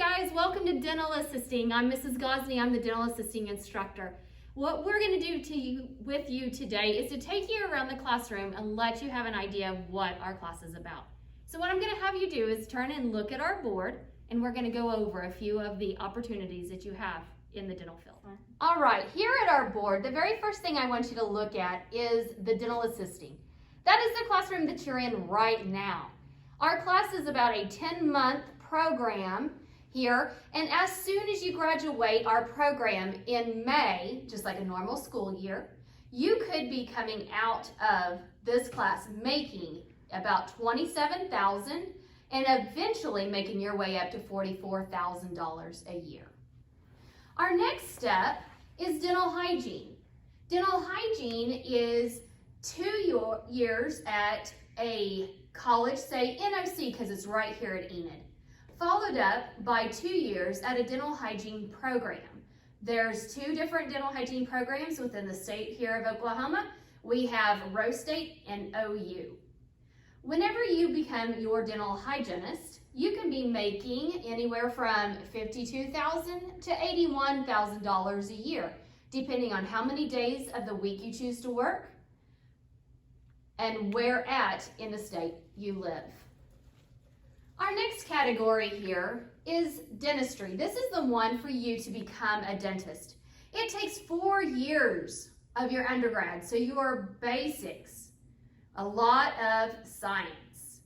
guys, welcome to Dental Assisting. I'm Mrs. Gosney, I'm the Dental Assisting Instructor. What we're going to do with you today is to take you around the classroom and let you have an idea of what our class is about. So what I'm going to have you do is turn and look at our board, and we're going to go over a few of the opportunities that you have in the dental field. All right, here at our board, the very first thing I want you to look at is the Dental Assisting. That is the classroom that you're in right now. Our class is about a 10-month program here, and as soon as you graduate our program in May, just like a normal school year, you could be coming out of this class making about $27,000 and eventually making your way up to $44,000 a year. Our next step is dental hygiene. Dental hygiene is 2 years at a college, say NOC, because it's right here at Enid, followed up by 2 years at a dental hygiene program. There's 2 different dental hygiene programs within the state here of Oklahoma. We have Rose State and OU. Whenever you become your dental hygienist, you can be making anywhere from $52,000 to $81,000 a year, depending on how many days of the week you choose to work and where at in the state you live. Our next category here is dentistry. This is the one for you to become a dentist. It takes 4 years of your undergrad, so your basics, a lot of science.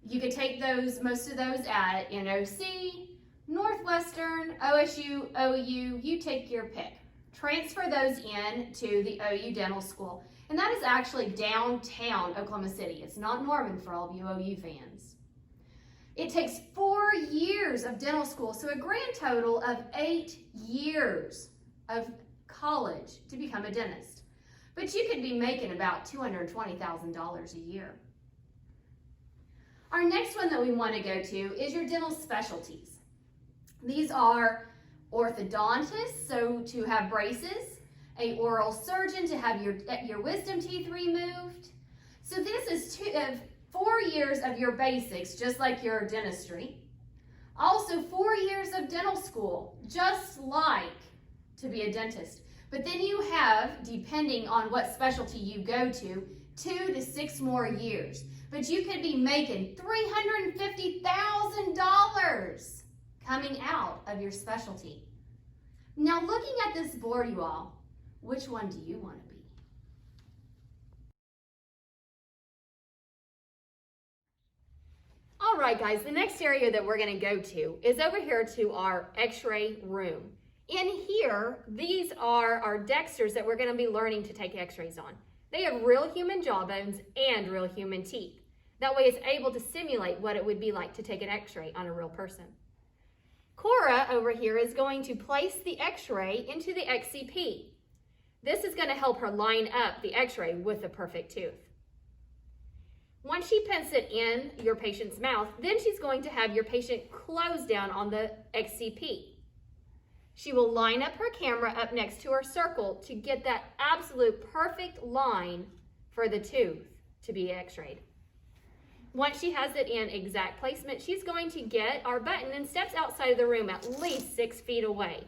You could take most of those at NOC, Northwestern, OSU, OU, you take your pick. Transfer those in to the OU Dental School, and that is actually downtown Oklahoma City. It's not Norman for all of you OU fans. It takes 4 years of dental school, so a grand total of 8 years of college to become a dentist. But you could be making about $220,000 a year. Our next one that we want to go to is your dental specialties. These are orthodontists, so to have braces, an oral surgeon to have your wisdom teeth removed. So this is 4 years of your basics, just like your dentistry. Also 4 years of dental school, just like to be a dentist. But then you have, depending on what specialty you go to, 2 to 6 more years. But you could be making $350,000 coming out of your specialty. Now looking at this board, you all, which one do you want to be? All right, guys, the next area that we're going to go to is over here to our X-ray room. In here, these are our dexters that we're going to be learning to take x-rays on. They have real human jawbones and real human teeth. That way it's able to simulate what it would be like to take an x-ray on a real person. Cora over here is going to place the x-ray into the XCP. This is going to help her line up the x-ray with the perfect tooth. Once she puts it in your patient's mouth, then she's going to have your patient close down on the XCP. She will line up her camera up next to her circle to get that absolute perfect line for the tooth to be x-rayed. Once she has it in exact placement, she's going to get our button and steps outside of the room at least 6 feet away.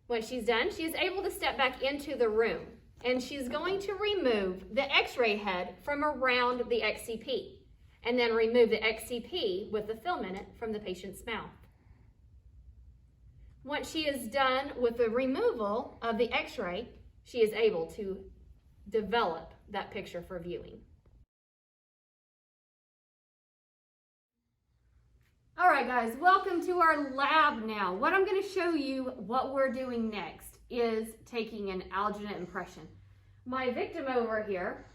When she's done, she is able to step back into the room, and she's going to remove the x-ray head from around the XCP, and then remove the XCP with the film in it from the patient's mouth. Once she is done with the removal of the x-ray, she is able to develop that picture for viewing. All right, guys, welcome to our lab now. What I'm going to show you what we're doing next is taking an alginate impression. My victim over here,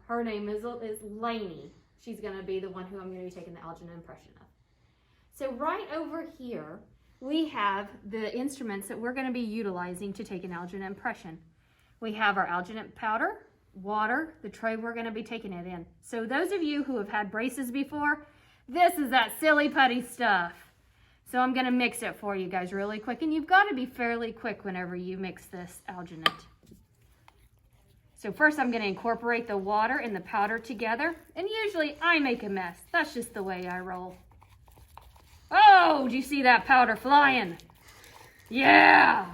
her name is Lainey. She's going to be the one who I'm going to be taking the alginate impression of. So right over here, we have the instruments that we're going to be utilizing to take an alginate impression. We have our alginate powder, water, the tray we're going to be taking it in. So those of you who have had braces before, this is that silly putty stuff. So I'm going to mix it for you guys really quick, and you've got to be fairly quick whenever you mix this alginate. So first I'm going to incorporate the water and the powder together, and usually I make a mess. That's just the way I roll. Oh, do you see that powder flying? Yeah.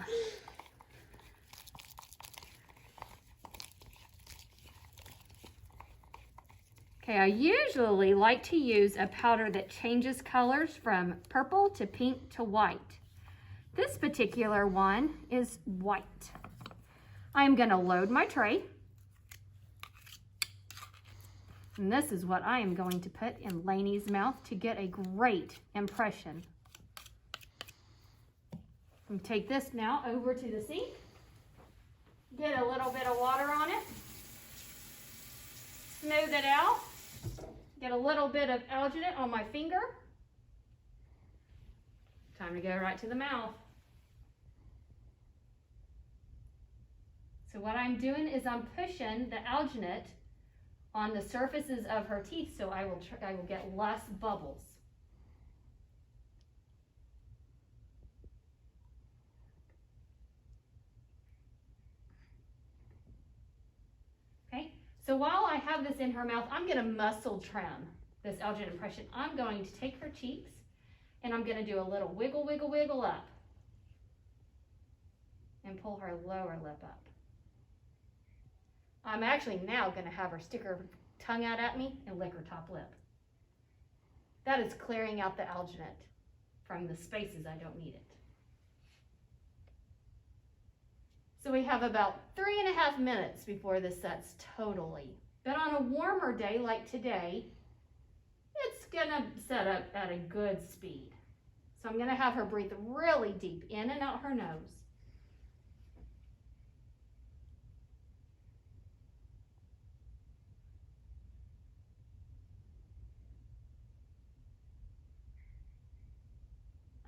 Okay, I usually like to use a powder that changes colors from purple to pink to white. This particular one is white. I'm going to load my tray. And this is what I am going to put in Lainey's mouth to get a great impression. And take this now over to the sink. Get a little bit of water on it. Smooth it out. Get a little bit of alginate on my finger. Time to go right to the mouth. So what I'm doing is I'm pushing the alginate on the surfaces of her teeth so I will get less bubbles. Okay, so while I have this in her mouth, I'm going to muscle trim this alginate impression. I'm going to take her cheeks and I'm going to do a little wiggle, wiggle, wiggle up and pull her lower lip up. I'm actually now going to have her stick her tongue out at me and lick her top lip. That is clearing out the alginate from the spaces I don't need it. So we have about 3.5 minutes before this sets totally. But on a warmer day like today, it's gonna set up at a good speed. So I'm gonna have her breathe really deep in and out her nose.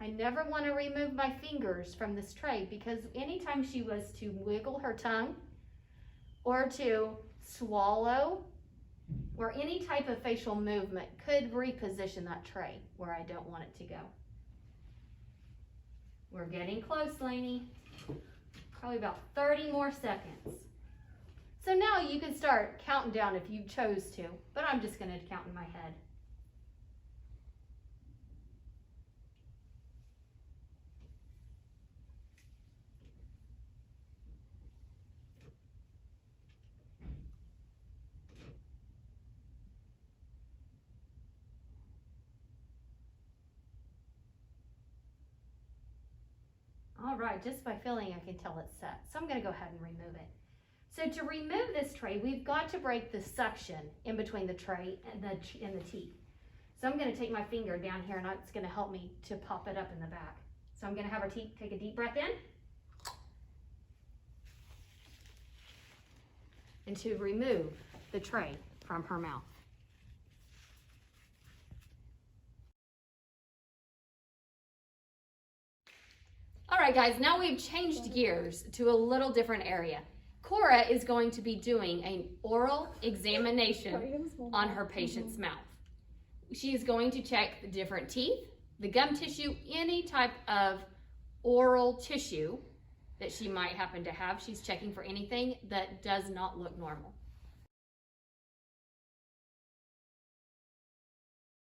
I never want to remove my fingers from this tray because anytime she was to wiggle her tongue or to swallow or any type of facial movement could reposition that tray where I don't want it to go. We're getting close, Lainey. Probably about 30 more seconds. So now you can start counting down if you chose to, but I'm just going to count in my head. All right, just by feeling I can tell it's set. So I'm going to go ahead and remove it. So to remove this tray, we've got to break the suction in between the tray and the teeth. So I'm going to take my finger down here and it's going to help me to pop it up in the back. So I'm going to have her take a deep breath in. And to remove the tray from her mouth. All right, guys, now we've changed gears to a little different area. Cora is going to be doing an oral examination on her patient's mouth. She is going to check the different teeth, the gum tissue, any type of oral tissue that she might happen to have. She's checking for anything that does not look normal.